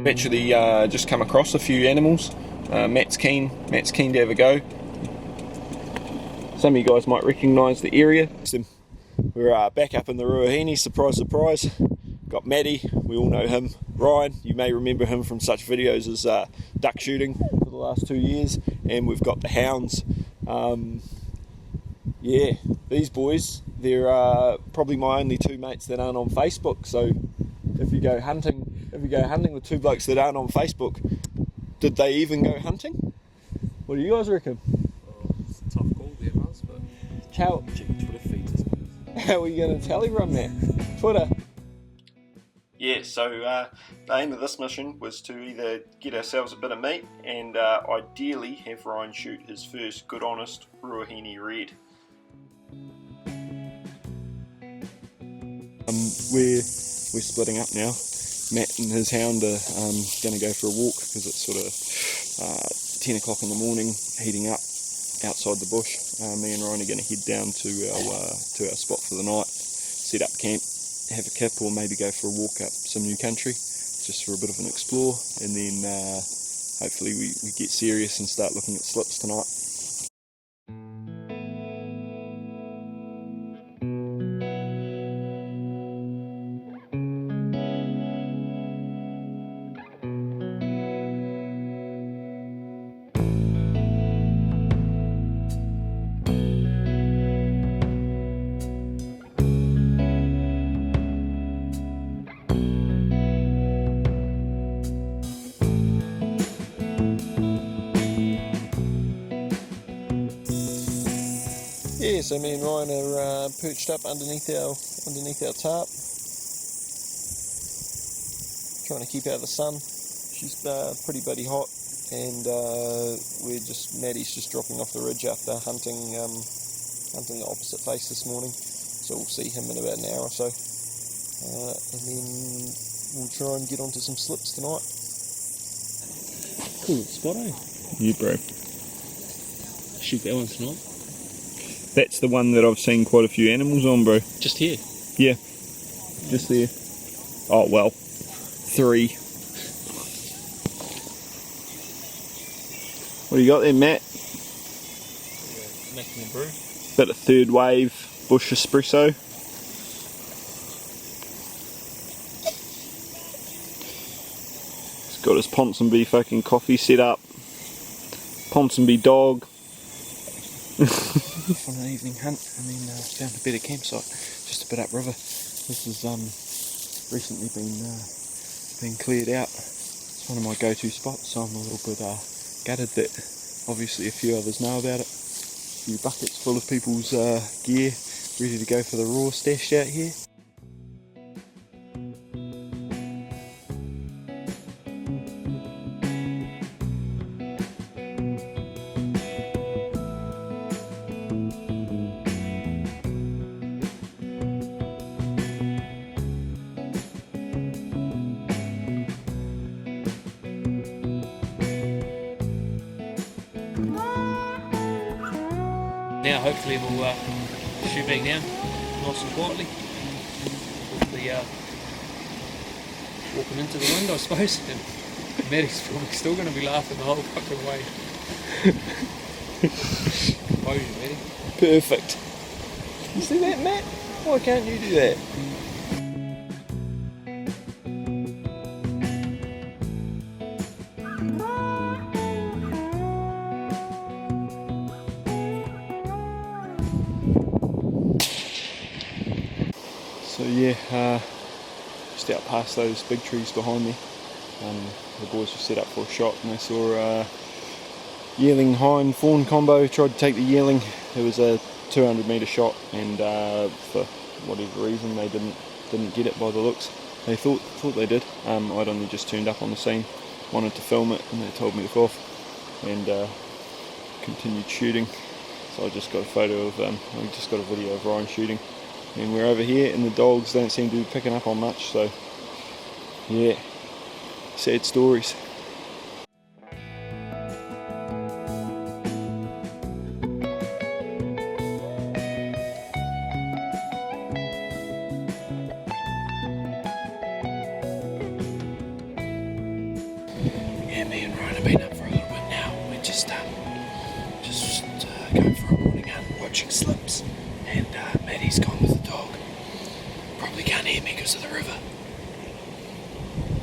actually just come across a few animals. Matt's keen to have a go. Some of you guys might recognise the area. We're back up in the Ruahine, surprise, surprise. Got Matty, we all know him. Ryan, you may remember him from such videos as duck shooting for the last 2 years. And we've got the hounds. Yeah, these boys, they're probably my only two mates that aren't on Facebook. So if you go hunting with two blokes that aren't on Facebook, did they even go hunting? What do you guys reckon? Well, it's a tough call there, Buzz, but check Twitter feeds, I suppose. How are you going to tell everyone that? Twitter. Yeah, so the aim of this mission was to either get ourselves a bit of meat and ideally have Ryan shoot his first good honest Ruahine red. We're splitting up now. Matt and his hound are going to go for a walk because it's sort of 10 o'clock in the morning, heating up outside the bush. Me and Ryan are going to head down to our spot for the night, set up camp, have a kip, or maybe go for a walk up some new country just for a bit of an explore, and then hopefully we get serious and start looking at slips tonight. Yeah, so me and Ryan are perched up underneath our tarp, trying to keep out of the sun. She's pretty bloody hot, and Maddie's just dropping off the ridge after hunting the opposite face this morning. So we'll see him in about an hour or so, and then we'll try and get onto some slips tonight. Cool spot, eh? Yeah, bro. Shoot that one tonight. That's the one that I've seen quite a few animals on, bro. Just here? Yeah, just there. Oh, well, 3. What do you got there, Matt? Yeah, making a brew. Bit of third wave bush espresso. He's got his Ponsonby fucking coffee set up. Ponsonby dog. On an evening hunt, and then found a better campsite just a bit upriver. This has recently been cleared out. It's one of my go-to spots, so I'm a little bit gutted that obviously a few others know about it. A few buckets full of people's gear ready to go for the raw stashed out here. Now hopefully we'll shoot back down nice and quietly. Hopefully walking into the wind, I suppose. And Maddie's probably still going to be laughing the whole fucking way. Composure, Maddie. Perfect. You see that, Matt? Why can't you do that? So yeah, just out past those big trees behind me, the boys were set up for a shot and they saw a yearling hind fawn combo. Tried to take the yearling. It was a 200 metre shot, and for whatever reason they didn't get it by the looks. They thought they did. I'd only just turned up on the scene, wanted to film it, and they told me to go off, and continued shooting. So I just got a photo of I just got a video of Ryan shooting. And we're over here and the dogs don't seem to be picking up on much, so yeah, sad stories. Yeah, me and Ryan have been up for a little bit now. We're just going for a morning hunt, watching slips, and Maddie's gone with the dog. Probably can't hear me because of the river.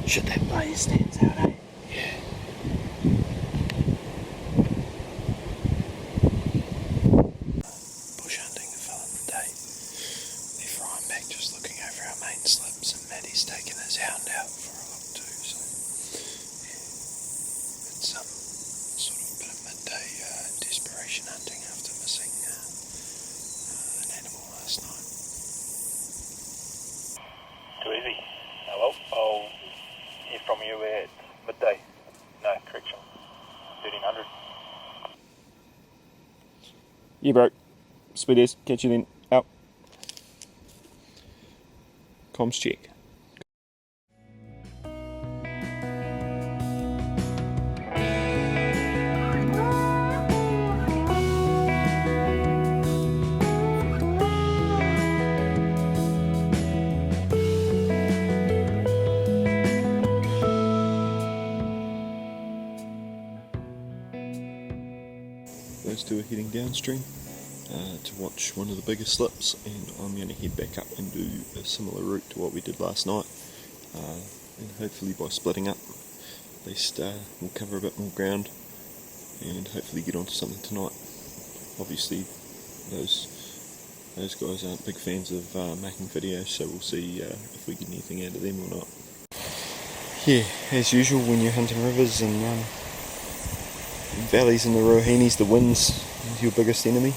Shit, that blaze stands out, eh? Yeah. Bush hunting the fella of the day. Left Ryan back just looking over our main slips, and Maddie's taken his hound out for a look too, so yeah. It's sort of a bit of midday desperation hunting after missing an animal last night. Too easy. Hello, I'll hear from you at midday. No, correction. 1300. Yeah, bro. Speed is. Catch you then. Out. Comms check. Those two are heading downstream to watch one of the bigger slips, and I'm going to head back up and do a similar route to what we did last night, and hopefully by splitting up at least we'll cover a bit more ground and hopefully get onto something tonight. Obviously those guys aren't big fans of making videos, so we'll see if we get anything out of them or not. Yeah, as usual when you're hunting rivers and valleys in the Ruahines, the wind's your biggest enemy,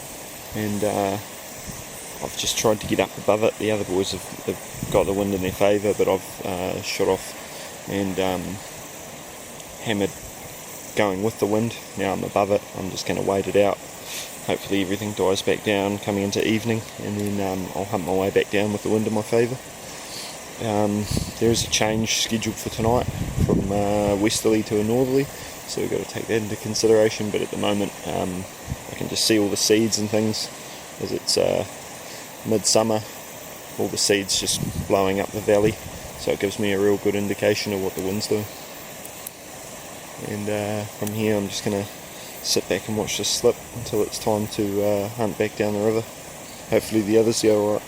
and I've just tried to get up above it. The other boys have got the wind in their favour, but I've shot off and hammered going with the wind. Now I'm above it, I'm just going to wait it out. Hopefully everything dies back down coming into evening, and then I'll hunt my way back down with the wind in my favour. There is a change scheduled for tonight from westerly to a northerly, so we've got to take that into consideration, but at the moment I can just see all the seeds and things as it's midsummer, all the seeds just blowing up the valley, so it gives me a real good indication of what the wind's doing. And from here I'm just going to sit back and watch this slip until it's time to hunt back down the river. Hopefully the others go alright.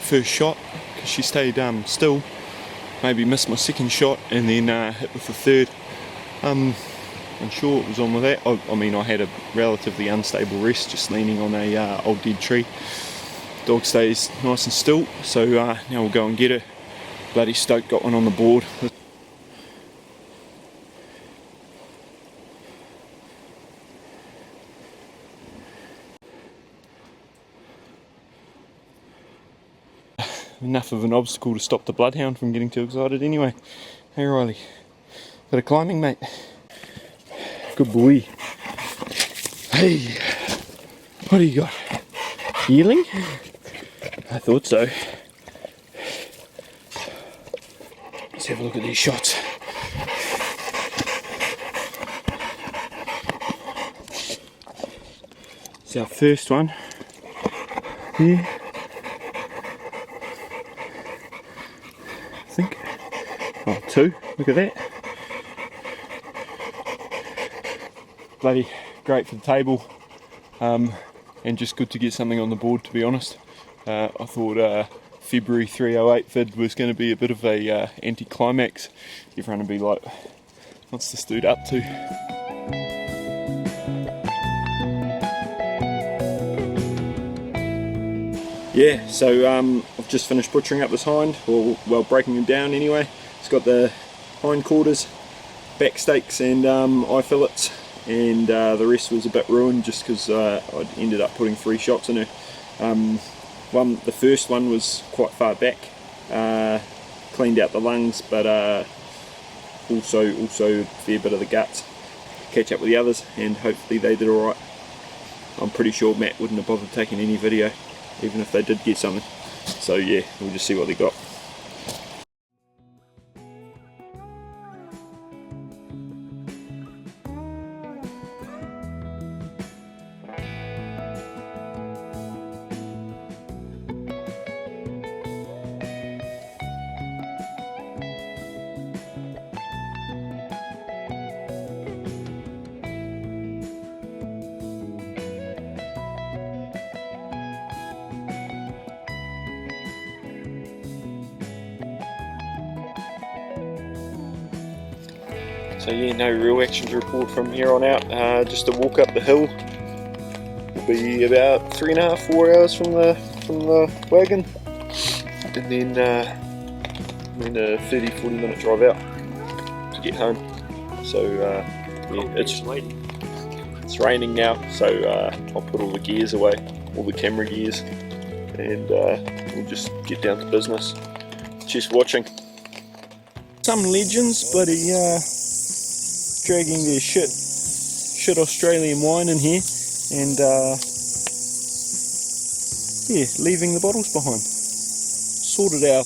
First shot, because she stayed still, maybe missed my second shot and then hit with the third. I'm sure it was on with that. I mean, I had a relatively unstable rest, just leaning on a old dead tree. Dog stays nice and still, so now we'll go and get her. Bloody stoked, got one on the board. Enough of an obstacle to stop the bloodhound from getting too excited anyway. Hey Riley, bit of climbing, mate. Good boy. Hey, what do you got? Yearling? I thought so. Let's have a look at these shots. It's our first one. Here. I think. Oh, two. Look at that. Bloody great for the table, and just good to get something on the board, to be honest. I thought February 308 vid was going to be a bit of a anti-climax. Everyone would be like, what's this dude up to? yeah, so I've just finished butchering up this hind, or well, breaking him down anyway. It's got the hind quarters, back steaks and eye fillets, and the rest was a bit ruined just because I ended up putting 3 shots in her. The first one was quite far back, cleaned out the lungs, but also a fair bit of the guts. Catch up with the others and hopefully they did alright. I'm pretty sure Matt wouldn't have bothered taking any video even if they did get something. So yeah, we'll just see what they got. So yeah, no real action to report from here on out. Just a walk up the hill. Will be about 3.5, 4 hours from the wagon, and then a 30-40 minute drive out to get home. So yeah, it's raining now, so I'll put all the gears away, all the camera gears, and we'll just get down to business. Just watching. Some legends, bloody dragging their shit Australian wine in here, and yeah, leaving the bottles behind. Sorted our